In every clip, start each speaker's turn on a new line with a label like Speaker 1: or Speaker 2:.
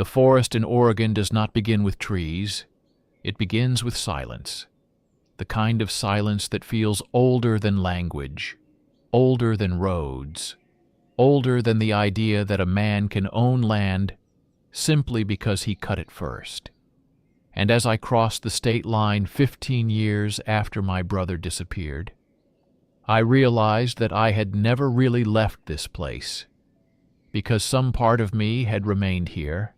Speaker 1: The forest in Oregon does not begin with trees. It begins with silence. The kind of silence that feels older than language, older than roads, older than the idea that a man can own land simply because he cut it first. And as I crossed the state line 15 years after my brother disappeared, I realized that I had never really left this place, because some part of me had remained here,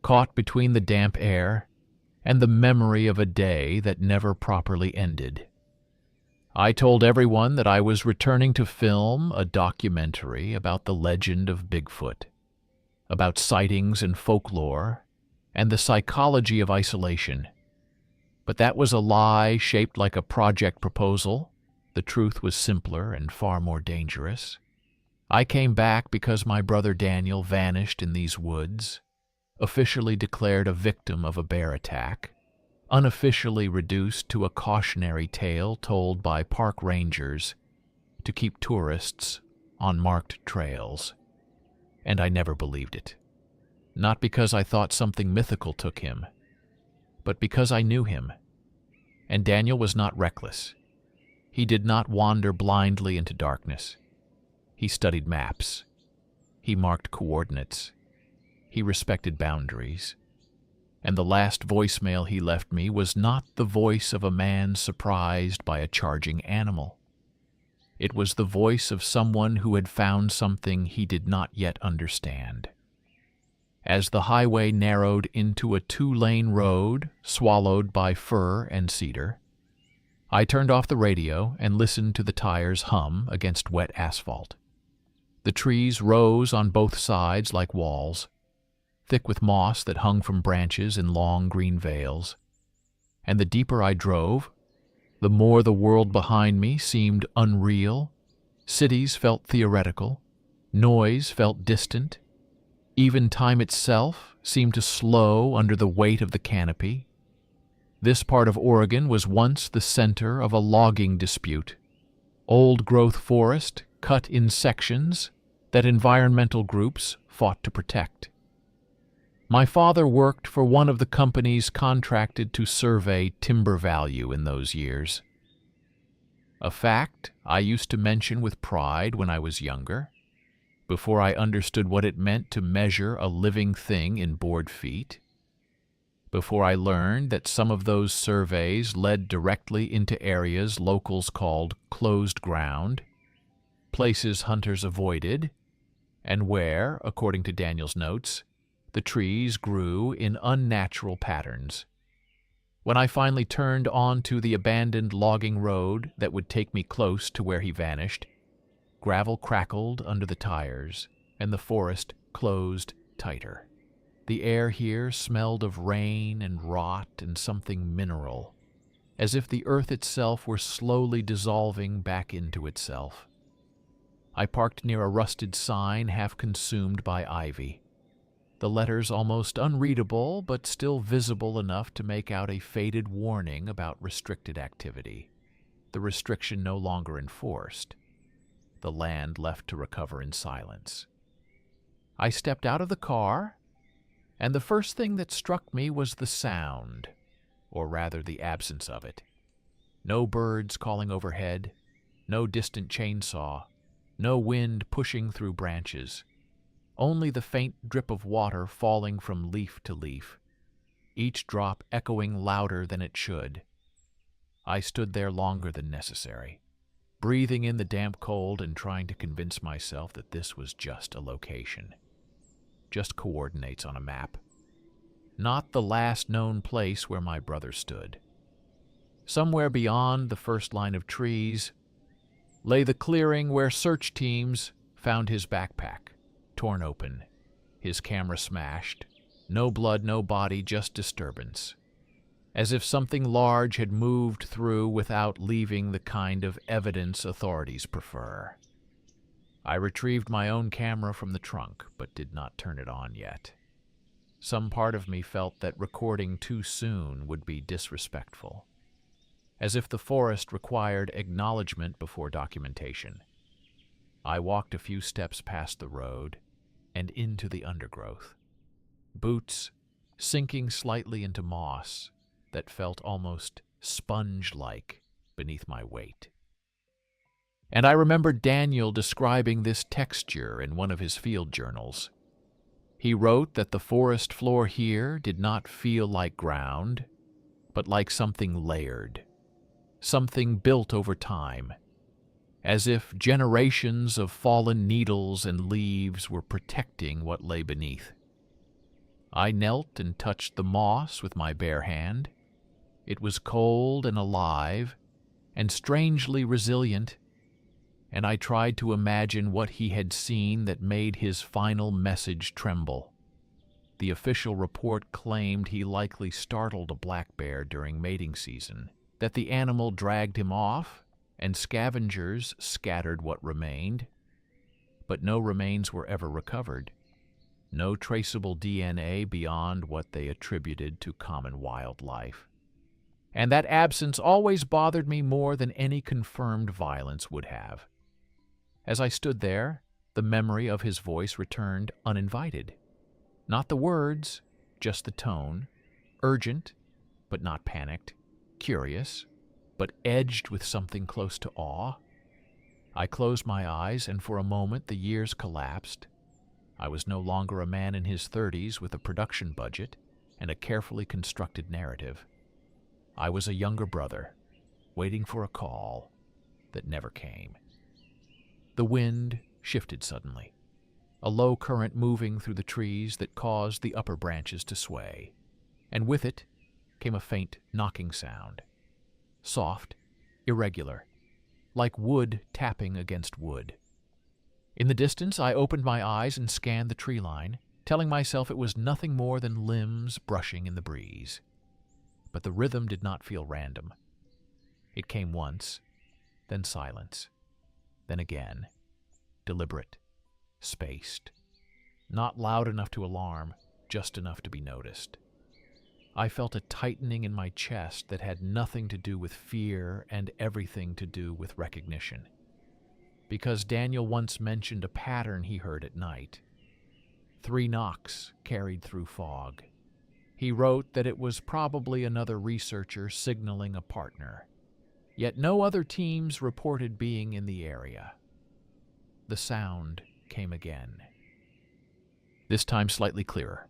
Speaker 1: caught between the damp air and the memory of a day that never properly ended. I told everyone that I was returning to film a documentary about the legend of Bigfoot, about sightings and folklore, and the psychology of isolation. But that was a lie shaped like a project proposal. The truth was simpler and far more dangerous. I came back because my brother Daniel vanished in these woods, officially declared a victim of a bear attack, unofficially reduced to a cautionary tale told by park rangers to keep tourists on marked trails. And I never believed it. Not because I thought something mythical took him, but because I knew him. And Daniel was not reckless. He did not wander blindly into darkness. He studied maps. He marked coordinates. He respected boundaries. And the last voicemail he left me was not the voice of a man surprised by a charging animal. It was the voice of someone who had found something he did not yet understand. As the highway narrowed into a 2-lane road swallowed by fir and cedar, I turned off the radio and listened to the tires hum against wet asphalt. The trees rose on both sides like walls, thick with moss that hung from branches in long green veils. And the deeper I drove, the more the world behind me seemed unreal. Cities felt theoretical, noise felt distant. Even time itself seemed to slow under the weight of the canopy. This part of Oregon was once the center of a logging dispute, old-growth forest cut in sections that environmental groups fought to protect. My father worked for one of the companies contracted to survey timber value in those years. A fact I used to mention with pride when I was younger, before I understood what it meant to measure a living thing in board feet, before I learned that some of those surveys led directly into areas locals called closed ground, places hunters avoided, and where, according to Daniel's notes, the trees grew in unnatural patterns. When I finally turned onto the abandoned logging road that would take me close to where he vanished, gravel crackled under the tires, and the forest closed tighter. The air here smelled of rain and rot and something mineral, as if the earth itself were slowly dissolving back into itself. I parked near a rusted sign half consumed by ivy. The letters almost unreadable, but still visible enough to make out a faded warning about restricted activity, the restriction no longer enforced, the land left to recover in silence. I stepped out of the car, and the first thing that struck me was the sound, or rather the absence of it. No birds calling overhead, no distant chainsaw, no wind pushing through branches, only the faint drip of water falling from leaf to leaf, each drop echoing louder than it should. I stood there longer than necessary, breathing in the damp cold and trying to convince myself that this was just a location, just coordinates on a map, not the last known place where my brother stood. Somewhere beyond the first line of trees lay the clearing where search teams found his backpack, torn open, his camera smashed, no blood, no body, just disturbance, as if something large had moved through without leaving the kind of evidence authorities prefer. I retrieved my own camera from the trunk, but did not turn it on yet. Some part of me felt that recording too soon would be disrespectful, as if the forest required acknowledgement before documentation. I walked a few steps past the road and into the undergrowth. boots sinking slightly into moss that felt almost sponge-like beneath my weight. And I remember Daniel describing this texture in one of his field journals. He wrote that the forest floor here did not feel like ground, but like something layered, something built over time, as if generations of fallen needles and leaves were protecting what lay beneath. I knelt and touched the moss with my bare hand. It was cold and alive, and strangely resilient, and I tried to imagine what he had seen that made his final message tremble. The official report claimed he likely startled a black bear during mating season, that the animal dragged him off, and scavengers scattered what remained, but no remains were ever recovered. No traceable DNA beyond what they attributed to common wildlife. And that absence always bothered me more than any confirmed violence would have. As I stood there, the memory of his voice returned uninvited. Not the words, just the tone, urgent, but not panicked, curious, but edged with something close to awe. I closed my eyes, and for a moment the years collapsed. I was no longer a man in his 30s with a production budget and a carefully constructed narrative. I was a younger brother, waiting for a call that never came. The wind shifted suddenly, a low current moving through the trees that caused the upper branches to sway, and with it came a faint knocking sound, soft, irregular, like wood tapping against wood. In the distance, I opened my eyes and scanned the tree line, telling myself it was nothing more than limbs brushing in the breeze. But the rhythm did not feel random. It came once, then silence, then again, deliberate, spaced, not loud enough to alarm, just enough to be noticed. I felt a tightening in my chest that had nothing to do with fear and everything to do with recognition. Because Daniel once mentioned a pattern he heard at night. 3 knocks carried through fog. He wrote that it was probably another researcher signaling a partner. Yet no other teams reported being in the area. The sound came again. This time slightly clearer,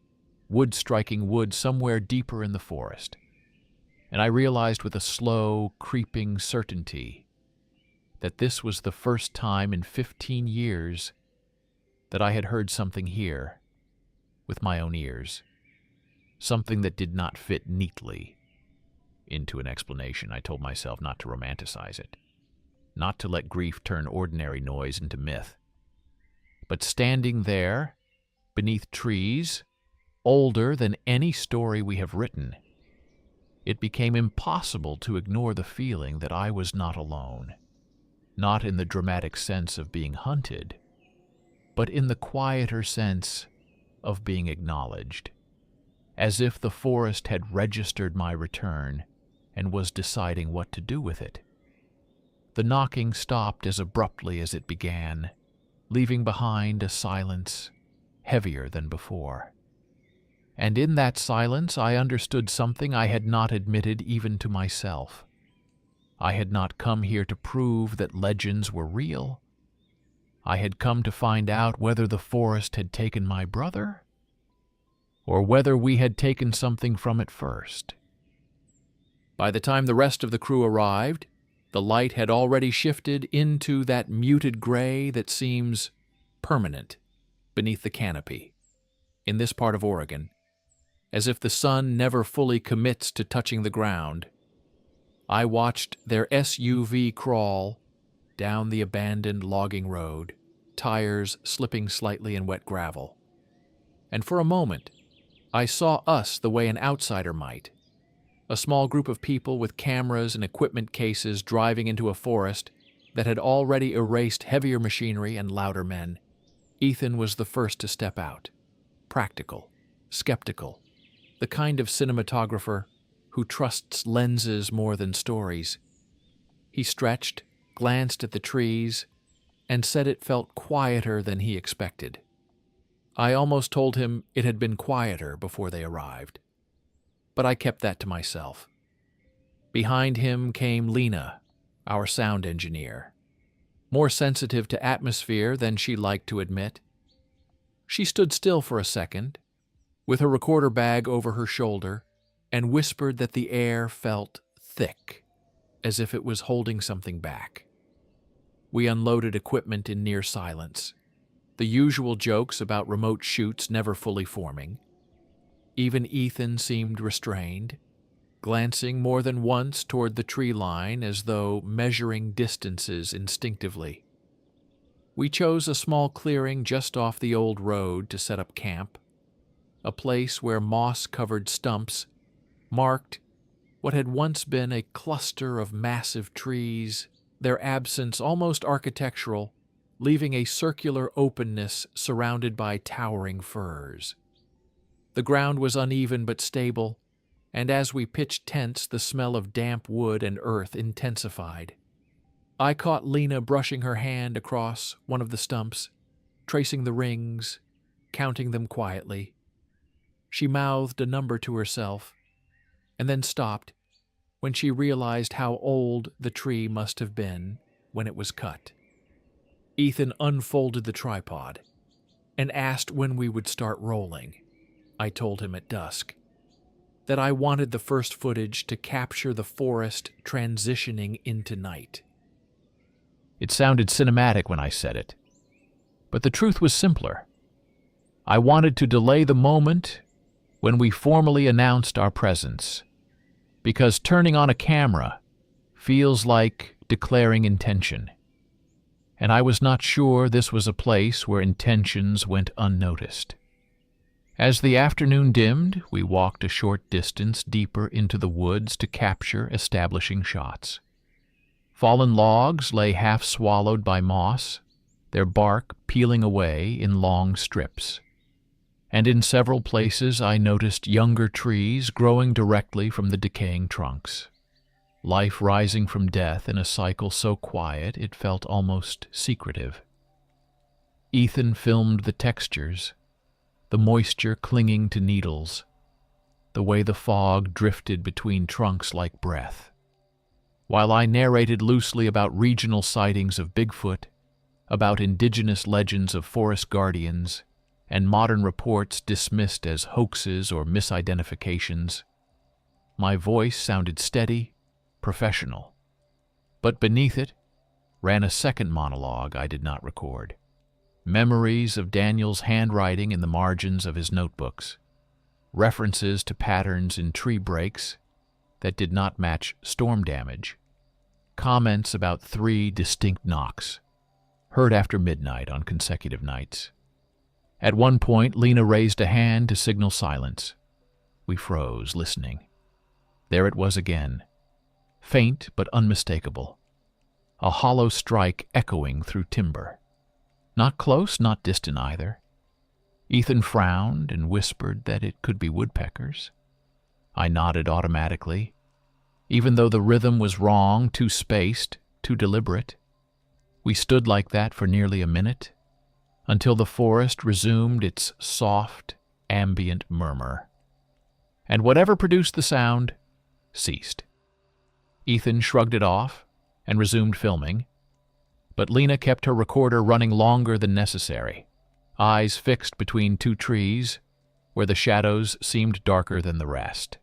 Speaker 1: wood striking wood somewhere deeper in the forest. And I realized with a slow, creeping certainty that this was the first time in 15 years that I had heard something here with my own ears. Something that did not fit neatly into an explanation. I told myself not to romanticize it, not to let grief turn ordinary noise into myth. But standing there, beneath trees, older than any story we have written, it became impossible to ignore the feeling that I was not alone. Not in the dramatic sense of being hunted, but in the quieter sense of being acknowledged, as if the forest had registered my return and was deciding what to do with it. The knocking stopped as abruptly as it began, leaving behind a silence heavier than before. And in that silence I understood something I had not admitted even to myself. I had not come here to prove that legends were real. I had come to find out whether the forest had taken my brother, or whether we had taken something from it first. By the time the rest of the crew arrived, the light had already shifted into that muted gray that seems permanent beneath the canopy, in this part of Oregon, as if the sun never fully commits to touching the ground. I watched their SUV crawl down the abandoned logging road, tires slipping slightly in wet gravel. And for a moment, I saw us the way an outsider might. A small group of people with cameras and equipment cases driving into a forest that had already erased heavier machinery and louder men. Ethan was the first to step out. Practical, skeptical, the kind of cinematographer who trusts lenses more than stories. He stretched, glanced at the trees, and said it felt quieter than he expected. I almost told him it had been quieter before they arrived, but I kept that to myself. Behind him came Lena, our sound engineer, more sensitive to atmosphere than she liked to admit. She stood still for a second, with her recorder bag over her shoulder, and whispered that the air felt thick, as if it was holding something back. We unloaded equipment in near silence, the usual jokes about remote shoots never fully forming. Even Ethan seemed restrained, glancing more than once toward the tree line as though measuring distances instinctively. We chose a small clearing just off the old road to set up camp, a place where moss-covered stumps marked what had once been a cluster of massive trees, their absence almost architectural, leaving a circular openness surrounded by towering firs. The ground was uneven but stable, and as we pitched tents, the smell of damp wood and earth intensified. I caught Lena brushing her hand across one of the stumps, tracing the rings, counting them quietly. She mouthed a number to herself, and then stopped when she realized how old the tree must have been when it was cut. Ethan unfolded the tripod and asked when we would start rolling. I told him at dusk that I wanted the first footage to capture the forest transitioning into night. It sounded cinematic when I said it, but the truth was simpler. I wanted to delay the moment when we formally announced our presence, because turning on a camera feels like declaring intention, and I was not sure this was a place where intentions went unnoticed. As the afternoon dimmed, we walked a short distance deeper into the woods to capture establishing shots. Fallen logs lay half swallowed by moss, their bark peeling away in long strips. And in several places I noticed younger trees growing directly from the decaying trunks. Life rising from death in a cycle so quiet it felt almost secretive. Ethan filmed the textures, the moisture clinging to needles, the way the fog drifted between trunks like breath, while I narrated loosely about regional sightings of Bigfoot, about indigenous legends of forest guardians, and modern reports dismissed as hoaxes or misidentifications. My voice sounded steady, professional, but beneath it ran a second monologue I did not record. Memories of Daniel's handwriting in the margins of his notebooks, references to patterns in tree breaks that did not match storm damage, comments about 3 distinct knocks, heard after midnight on consecutive nights. At one point, Lena raised a hand to signal silence. We froze, listening. There it was again, faint but unmistakable, a hollow strike echoing through timber. Not close, not distant either. Ethan frowned and whispered that it could be woodpeckers. I nodded automatically, even though the rhythm was wrong, too spaced, too deliberate. We stood like that for nearly a minute, until the forest resumed its soft, ambient murmur. And whatever produced the sound ceased. Ethan shrugged it off and resumed filming, but Lena kept her recorder running longer than necessary, eyes fixed between 2 trees where the shadows seemed darker than the rest.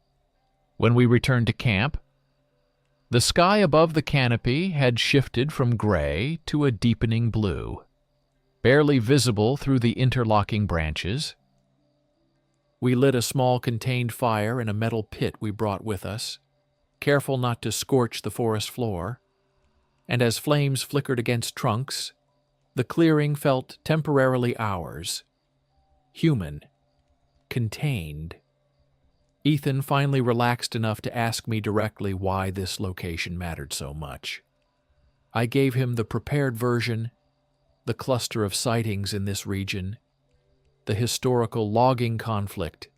Speaker 1: When we returned to camp, the sky above the canopy had shifted from gray to a deepening blue, barely visible through the interlocking branches. We lit a small contained fire in a metal pit we brought with us, careful not to scorch the forest floor, and as flames flickered against trunks, the clearing felt temporarily ours, human, contained. Ethan finally relaxed enough to ask me directly why this location mattered so much. I gave him the prepared version, the cluster of sightings in this region, the historical logging conflict,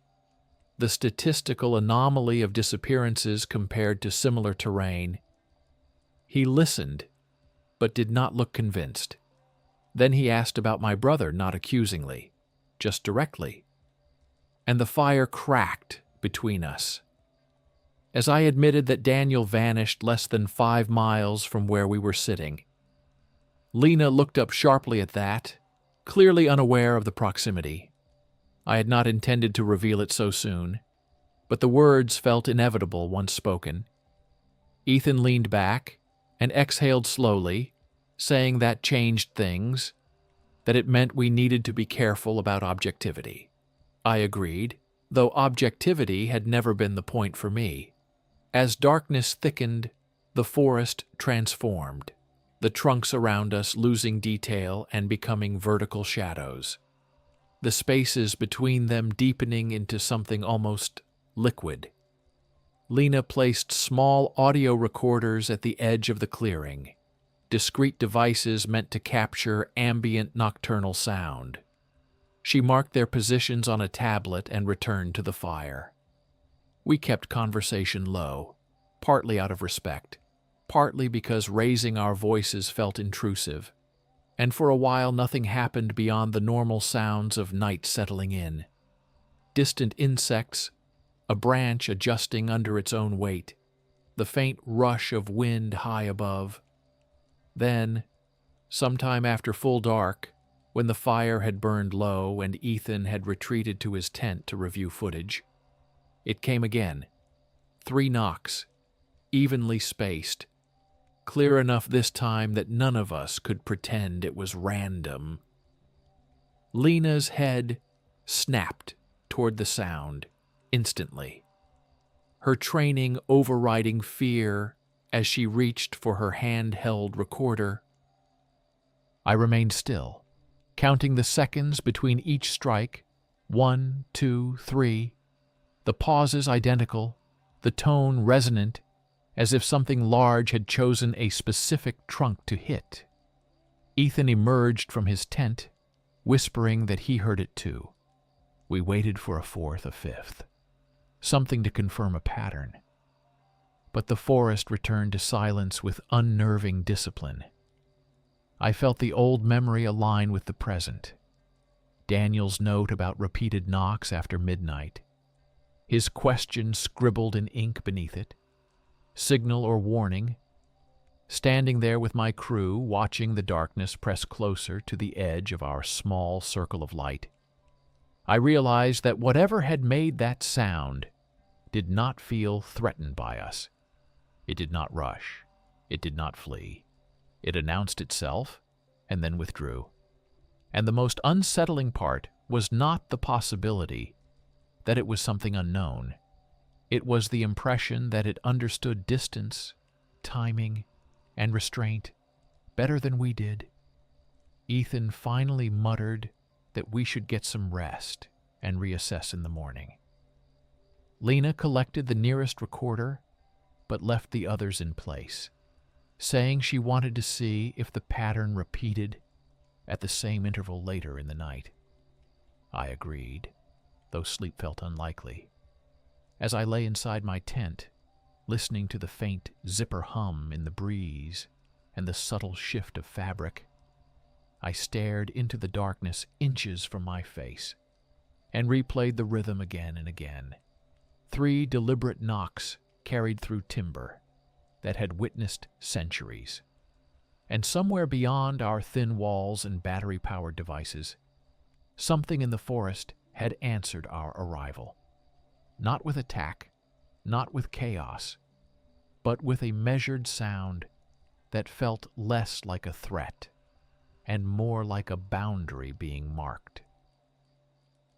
Speaker 1: the statistical anomaly of disappearances compared to similar terrain. He listened, but did not look convinced. Then he asked about my brother, not accusingly, just directly, and the fire cracked between us. As I admitted that Daniel vanished less than 5 miles from where we were sitting, Lena looked up sharply at that, clearly unaware of the proximity. I had not intended to reveal it so soon, but the words felt inevitable once spoken. Ethan leaned back and exhaled slowly, saying that changed things, that it meant we needed to be careful about objectivity. I agreed, though objectivity had never been the point for me. As darkness thickened, the forest transformed, the trunks around us losing detail and becoming vertical shadows, the spaces between them deepening into something almost liquid. Lena placed small audio recorders at the edge of the clearing, discrete devices meant to capture ambient nocturnal sound. She marked their positions on a tablet and returned to the fire. We kept conversation low, partly out of respect, partly because raising our voices felt intrusive, and for a while nothing happened beyond the normal sounds of night settling in. Distant insects, a branch adjusting under its own weight, the faint rush of wind high above. Then, sometime after full dark, when the fire had burned low and Ethan had retreated to his tent to review footage, it came again. 3 knocks, evenly spaced, clear enough this time that none of us could pretend it was random. Lena's head snapped toward the sound instantly, her training overriding fear as she reached for her handheld recorder. I remained still, counting the seconds between each strike, 1, 2, 3, the pauses identical, the tone resonant, as if something large had chosen a specific trunk to hit. Ethan emerged from his tent, whispering that he heard it too. We waited for a 4th, a 5th, something to confirm a pattern. But the forest returned to silence with unnerving discipline. I felt the old memory align with the present. Daniel's note about repeated knocks after midnight, his question scribbled in ink beneath it, signal or warning. Standing there with my crew, watching the darkness press closer to the edge of our small circle of light, I realized that whatever had made that sound did not feel threatened by us. It did not rush. It did not flee. It announced itself and then withdrew. And the most unsettling part was not the possibility that it was something unknown. It was the impression that it understood distance, timing, and restraint better than we did. Ethan finally muttered that we should get some rest and reassess in the morning. Lena collected the nearest recorder, but left the others in place, saying she wanted to see if the pattern repeated at the same interval later in the night. I agreed, though sleep felt unlikely. As I lay inside my tent, listening to the faint zipper hum in the breeze and the subtle shift of fabric, I stared into the darkness inches from my face and replayed the rhythm again and again. 3 deliberate knocks carried through timber that had witnessed centuries. And somewhere beyond our thin walls and battery-powered devices, something in the forest had answered our arrival. Not with attack, not with chaos, but with a measured sound that felt less like a threat and more like a boundary being marked.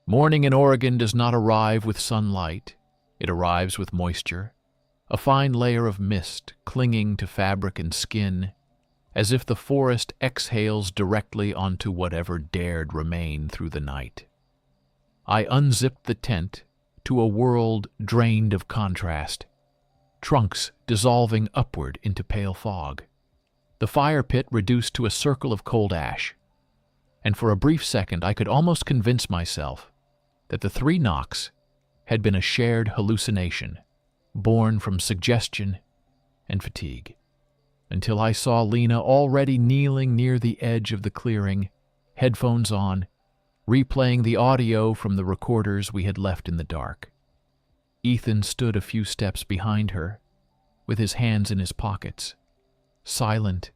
Speaker 1: Morning in Oregon does not arrive with sunlight. It arrives with moisture, a fine layer of mist clinging to fabric and skin, as if the forest exhales directly onto whatever dared remain through the night. I unzipped the tent to a world drained of contrast, trunks dissolving upward into pale fog, the fire pit reduced to a circle of cold ash, and for a brief second I could almost convince myself that the 3 knocks had been a shared hallucination, born from suggestion and fatigue, until I saw Lena already kneeling near the edge of the clearing, headphones on, replaying the audio from the recorders we had left in the dark. Ethan stood a few steps behind her, with his hands in his pockets, silent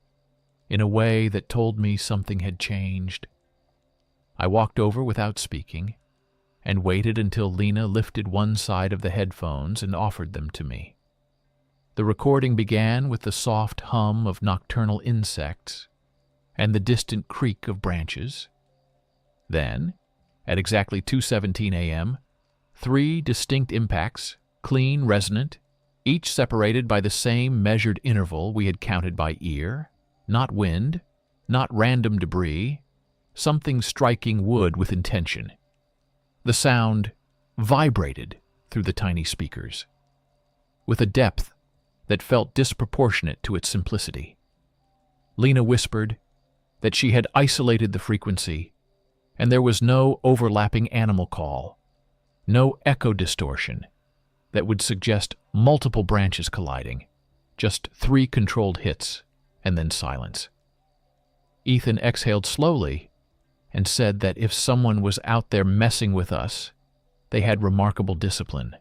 Speaker 1: in a way that told me something had changed. I walked over without speaking and waited until Lena lifted one side of the headphones and offered them to me. The recording began with the soft hum of nocturnal insects and the distant creak of branches. Then, at exactly 2:17 a.m., 3 distinct impacts, clean, resonant, each separated by the same measured interval we had counted by ear, not wind, not random debris, something striking wood with intention. The sound vibrated through the tiny speakers, with a depth that felt disproportionate to its simplicity. Lena whispered that she had isolated the frequency, and there was no overlapping animal call, no echo distortion that would suggest multiple branches colliding, just 3 controlled hits, and then silence. Ethan exhaled slowly and said that if someone was out there messing with us, they had remarkable discipline.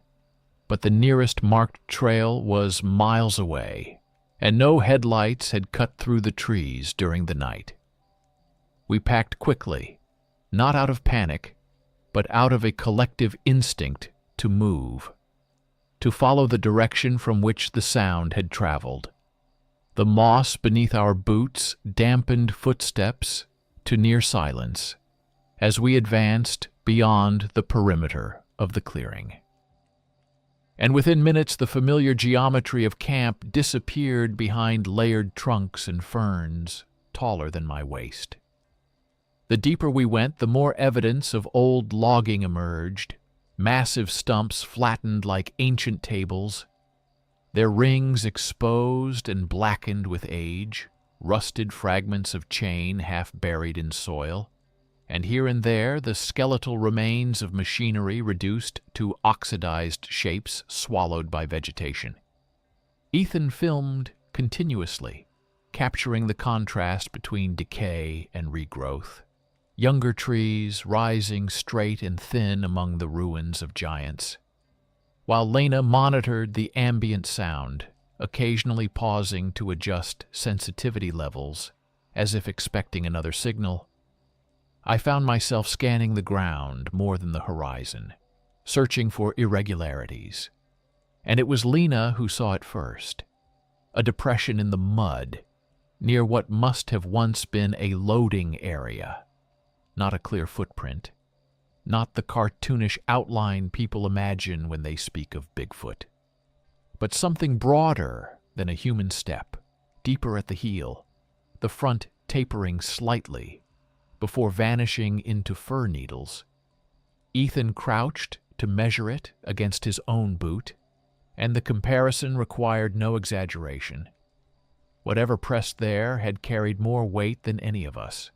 Speaker 1: But the nearest marked trail was miles away, and no headlights had cut through the trees during the night. We packed quickly, not out of panic, but out of a collective instinct to move, to follow the direction from which the sound had traveled. The moss beneath our boots dampened footsteps to near silence as we advanced beyond the perimeter of the clearing. And within minutes the familiar geometry of camp disappeared behind layered trunks and ferns taller than my waist. The deeper we went, the more evidence of old logging emerged, massive stumps flattened like ancient tables, their rings exposed and blackened with age, rusted fragments of chain half buried in soil, and here and there the skeletal remains of machinery reduced to oxidized shapes swallowed by vegetation. Ethan filmed continuously, capturing the contrast between decay and regrowth. Younger trees rising straight and thin among the ruins of giants, while Lena monitored the ambient sound, occasionally pausing to adjust sensitivity levels as if expecting another signal. I found myself scanning the ground more than the horizon, searching for irregularities. And it was Lena who saw it first, a depression in the mud near what must have once been a loading area. Not a clear footprint, not the cartoonish outline people imagine when they speak of Bigfoot, but something broader than a human step, deeper at the heel, the front tapering slightly before vanishing into fir needles. Ethan crouched to measure it against his own boot, and the comparison required no exaggeration. Whatever pressed there had carried more weight than any of us.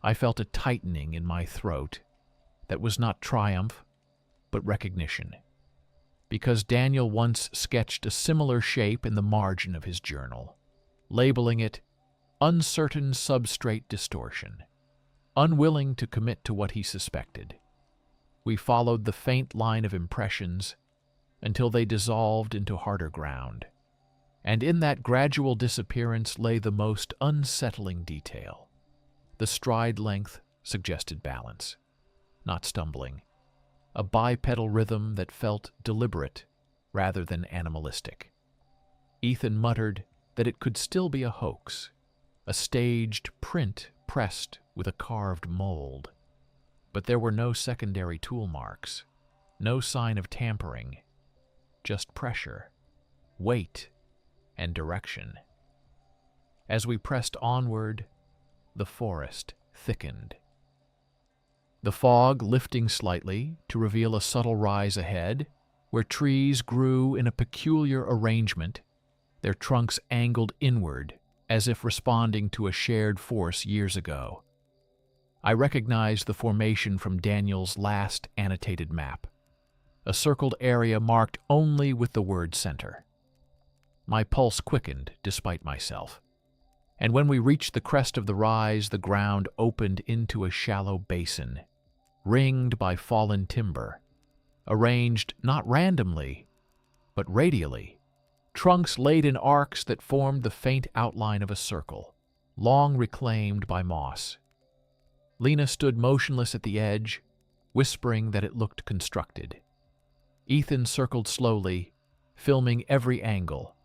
Speaker 1: I felt a tightening in my throat that was not triumph, but recognition, because Daniel once sketched a similar shape in the margin of his journal, labeling it uncertain substrate distortion. Unwilling to commit to what he suspected, we followed the faint line of impressions until they dissolved into harder ground, and in that gradual disappearance lay the most unsettling detail. The stride length suggested balance, not stumbling, a bipedal rhythm that felt deliberate rather than animalistic. Ethan muttered that it could still be a hoax, a staged print pressed with a carved mold. But there were no secondary tool marks, no sign of tampering, just pressure, weight, and direction. As we pressed onward, the forest thickened. The fog lifting slightly to reveal a subtle rise ahead, where trees grew in a peculiar arrangement, their trunks angled inward as if responding to a shared force years ago. I recognized the formation from Daniel's last annotated map, a circled area marked only with the word center. My pulse quickened despite myself. And when we reached the crest of the rise, the ground opened into a shallow basin, ringed by fallen timber, arranged not randomly, but radially, trunks laid in arcs that formed the faint outline of a circle, long reclaimed by moss. Lena stood motionless at the edge, whispering that it looked constructed. Ethan circled slowly, filming every angle,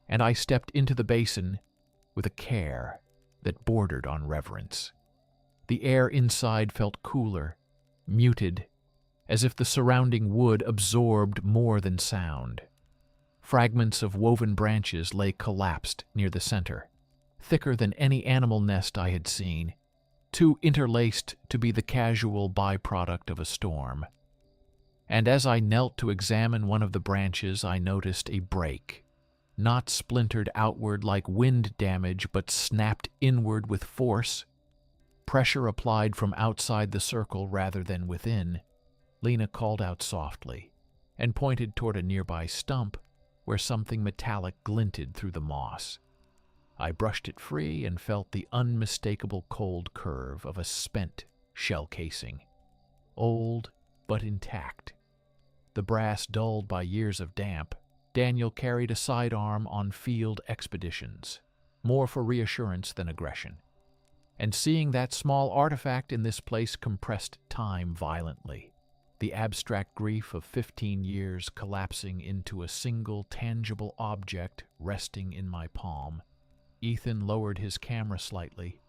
Speaker 1: and I stepped into the basin with a care that bordered on reverence. The air inside felt cooler, muted, as if the surrounding wood absorbed more than sound. Fragments of woven branches lay collapsed near the center, thicker than any animal nest I had seen, too interlaced to be the casual byproduct of a storm. And as I knelt to examine one of the branches, I noticed a break, not splintered outward like wind damage, but snapped inward with force, pressure applied from outside the circle rather than within. Lena called out softly and pointed toward a nearby stump where something metallic glinted through the moss. I brushed it free and felt the unmistakable cold curve of a spent shell casing, old but intact. The brass dulled by years of damp, Daniel carried a sidearm on field expeditions, more for reassurance than aggression. And seeing that small artifact in this place compressed time violently, the abstract grief of 15 years collapsing into a single tangible object resting in my palm. Ethan lowered his camera slightly,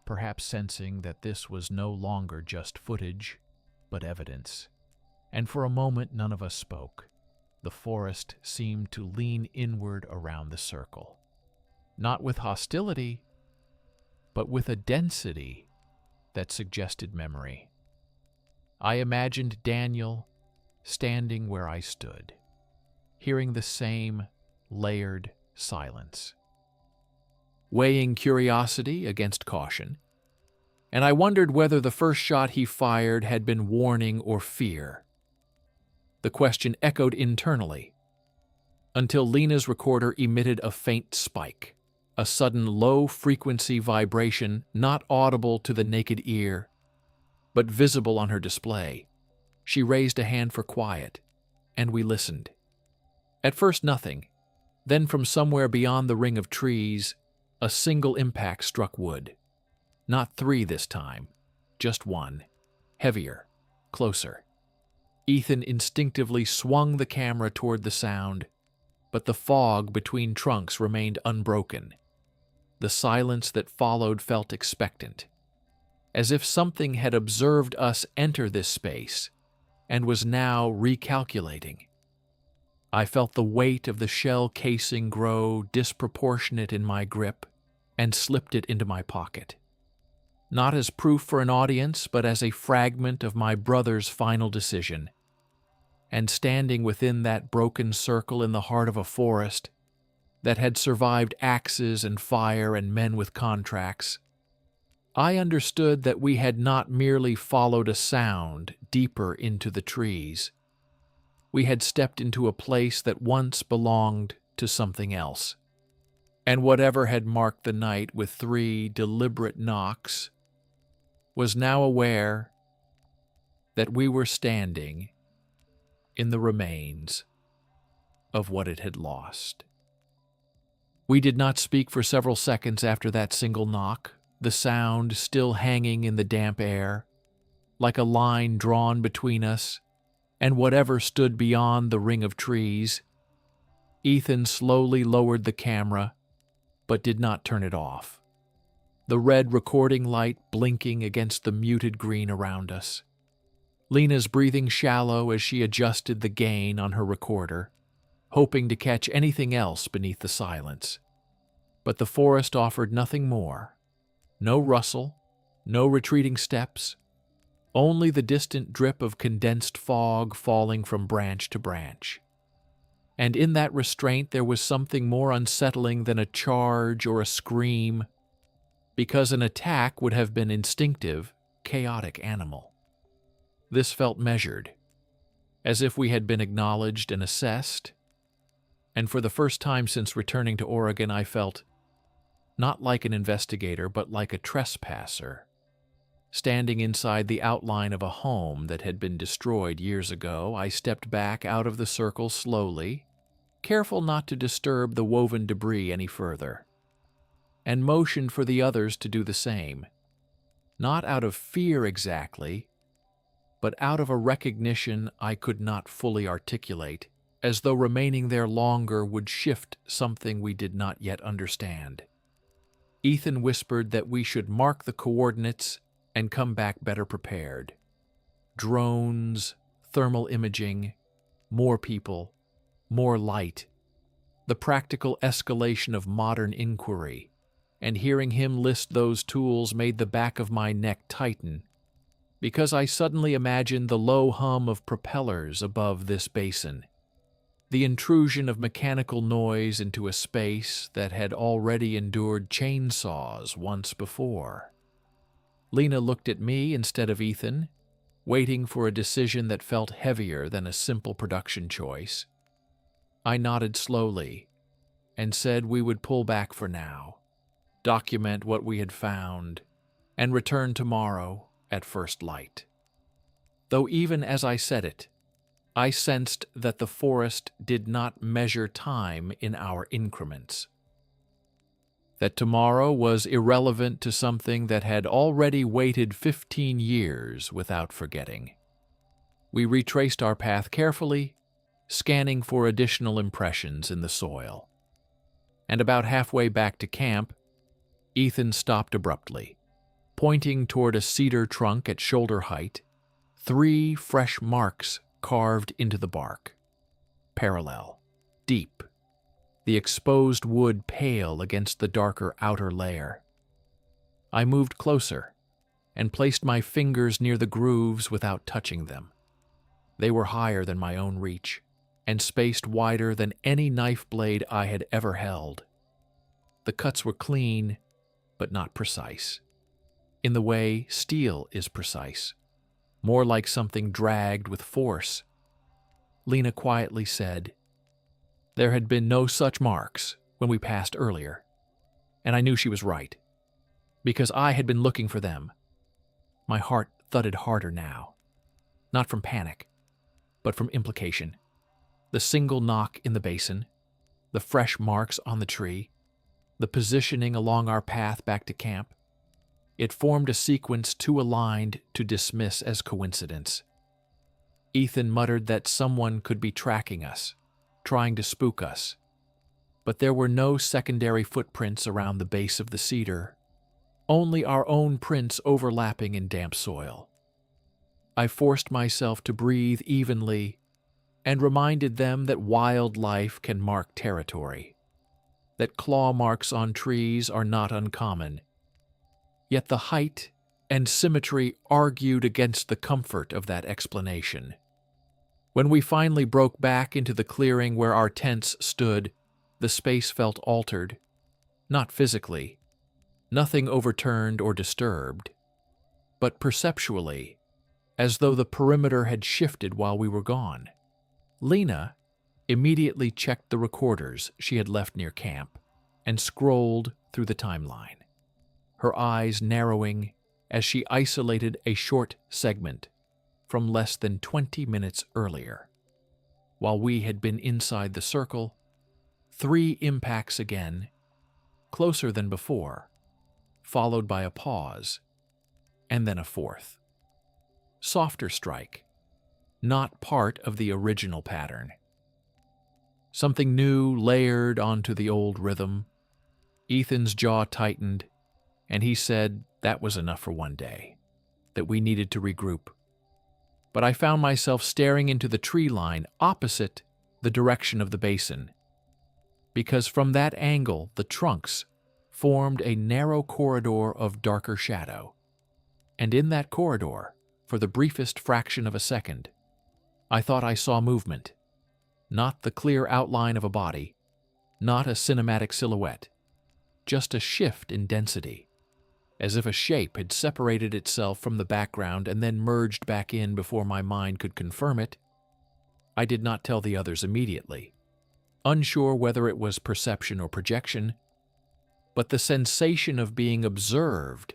Speaker 1: perhaps sensing that this was no longer just footage, but evidence. And for a moment none of us spoke. The forest seemed to lean inward around the circle, not with hostility, but with a density that suggested memory. I imagined Daniel standing where I stood, hearing the same layered silence, weighing curiosity against caution, and I wondered whether the first shot he fired had been warning or fear. The question echoed internally, until Lena's recorder emitted a faint spike, a sudden low-frequency vibration not audible to the naked ear, but visible on her display. She raised a hand for quiet, and we listened. At first nothing, then from somewhere beyond the ring of trees, a single impact struck wood. Not 3 this time, just one, heavier, closer. Ethan instinctively swung the camera toward the sound, but the fog between trunks remained unbroken. The silence that followed felt expectant, as if something had observed us enter this space and was now recalculating. I felt the weight of the shell casing grow disproportionate in my grip and slipped it into my pocket. Not as proof for an audience, but as a fragment of my brother's final decision. And standing within that broken circle in the heart of a forest that had survived axes and fire and men with contracts, I understood that we had not merely followed a sound deeper into the trees. We had stepped into a place that once belonged to something else. And whatever had marked the night with 3 deliberate knocks was now aware that we were standing in the remains of what it had lost. We did not speak for several seconds after that single knock, the sound still hanging in the damp air, like a line drawn between us and whatever stood beyond the ring of trees. Ethan slowly lowered the camera, but did not turn it off, the red recording light blinking against the muted green around us. Lena's breathing shallow as she adjusted the gain on her recorder, hoping to catch anything else beneath the silence. But the forest offered nothing more. No rustle, no retreating steps, only the distant drip of condensed fog falling from branch to branch. And in that restraint there was something more unsettling than a charge or a scream, because an attack would have been instinctive, chaotic animal. This felt measured, as if we had been acknowledged and assessed, and for the first time since returning to Oregon I felt not like an investigator, but like a trespasser, standing inside the outline of a home that had been destroyed years ago. I stepped back out of the circle slowly, careful not to disturb the woven debris any further, and motioned for the others to do the same, not out of fear exactly, but out of a recognition I could not fully articulate, as though remaining there longer would shift something we did not yet understand. Ethan whispered that we should mark the coordinates and come back better prepared. Drones, thermal imaging, more people, more light, the practical escalation of modern inquiry, and hearing him list those tools made the back of my neck tighten, because I suddenly imagined the low hum of propellers above this basin, the intrusion of mechanical noise into a space that had already endured chainsaws once before. Lena looked at me instead of Ethan, waiting for a decision that felt heavier than a simple production choice. I nodded slowly and said we would pull back for now, document what we had found, and return tomorrow at first light. Though even as I said it, I sensed that the forest did not measure time in our increments, that tomorrow was irrelevant to something that had already waited 15 years without forgetting. We retraced our path carefully, scanning for additional impressions in the soil. And about halfway back to camp, Ethan stopped abruptly, pointing toward a cedar trunk at shoulder height, 3 fresh marks carved into the bark, parallel, deep, the exposed wood pale against the darker outer layer. I moved closer and placed my fingers near the grooves without touching them. They were higher than my own reach and spaced wider than any knife blade I had ever held. The cuts were clean, but not precise, in the way steel is precise, more like something dragged with force. Lena quietly said, "There had been no such marks when we passed earlier," and I knew she was right, because I had been looking for them. My heart thudded harder now, not from panic, but from implication. The single knock in the basin, the fresh marks on the tree, the positioning along our path back to camp. It formed a sequence too aligned to dismiss as coincidence. Ethan muttered that someone could be tracking us, trying to spook us, but there were no secondary footprints around the base of the cedar, only our own prints overlapping in damp soil. I forced myself to breathe evenly and reminded them that wildlife can mark territory, that claw marks on trees are not uncommon. Yet the height and symmetry argued against the comfort of that explanation. When we finally broke back into the clearing where our tents stood, the space felt altered, not physically, nothing overturned or disturbed, but perceptually, as though the perimeter had shifted while we were gone. Lena immediately checked the recorders she had left near camp and scrolled through the timeline, her eyes narrowing as she isolated a short segment from less than 20 minutes earlier. While we had been inside the circle, 3 impacts again, closer than before, followed by a pause, and then a 4th. Softer strike, not part of the original pattern. Something new layered onto the old rhythm. Ethan's jaw tightened, and he said that was enough for one day, that we needed to regroup. But I found myself staring into the tree line opposite the direction of the basin, because from that angle the trunks formed a narrow corridor of darker shadow, and in that corridor, for the briefest fraction of a second, I thought I saw movement, not the clear outline of a body, not a cinematic silhouette, just a shift in density, as if a shape had separated itself from the background and then merged back in before my mind could confirm it. I did not tell the others immediately, unsure whether it was perception or projection, but the sensation of being observed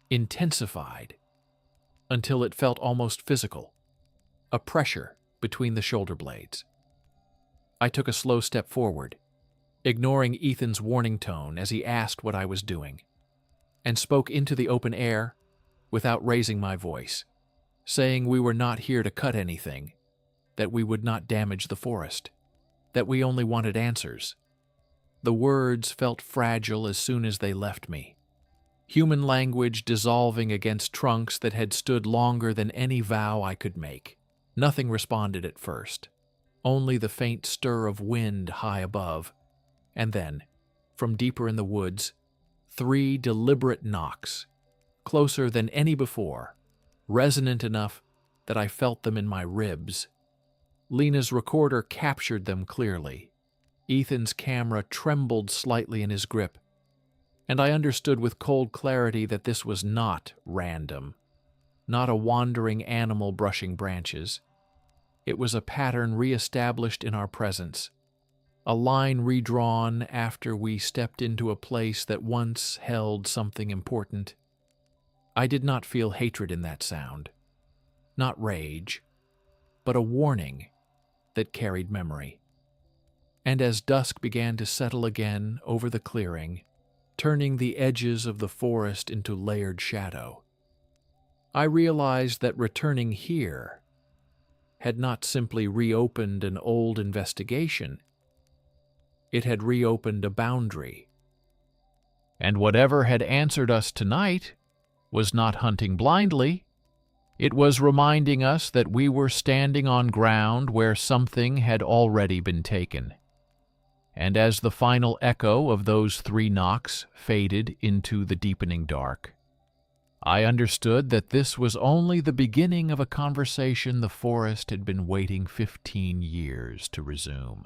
Speaker 1: intensified until it felt almost physical, a pressure between the shoulder blades. I took a slow step forward, ignoring Ethan's warning tone as he asked what I was doing, and spoke into the open air without raising my voice, saying we were not here to cut anything, that we would not damage the forest, that we only wanted answers. The words felt fragile as soon as they left me, human language dissolving against trunks that had stood longer than any vow I could make. Nothing responded at first, only the faint stir of wind high above, and then, from deeper in the woods, 3 deliberate knocks, closer than any before, resonant enough that I felt them in my ribs. Lena's recorder captured them clearly. Ethan's camera trembled slightly in his grip, and I understood with cold clarity that this was not random, not a wandering animal brushing branches. It was a pattern re-established in our presence, a line redrawn after we stepped into a place that once held something important. I did not feel hatred in that sound, not rage, but a warning that carried memory. And as dusk began to settle again over the clearing, turning the edges of the forest into layered shadow, I realized that returning here had not simply reopened an old investigation. It had reopened a boundary. And whatever had answered us tonight was not hunting blindly. It was reminding us that we were standing on ground where something had already been taken. And as the final echo of those 3 knocks faded into the deepening dark, I understood that this was only the beginning of a conversation the forest had been waiting 15 years to resume.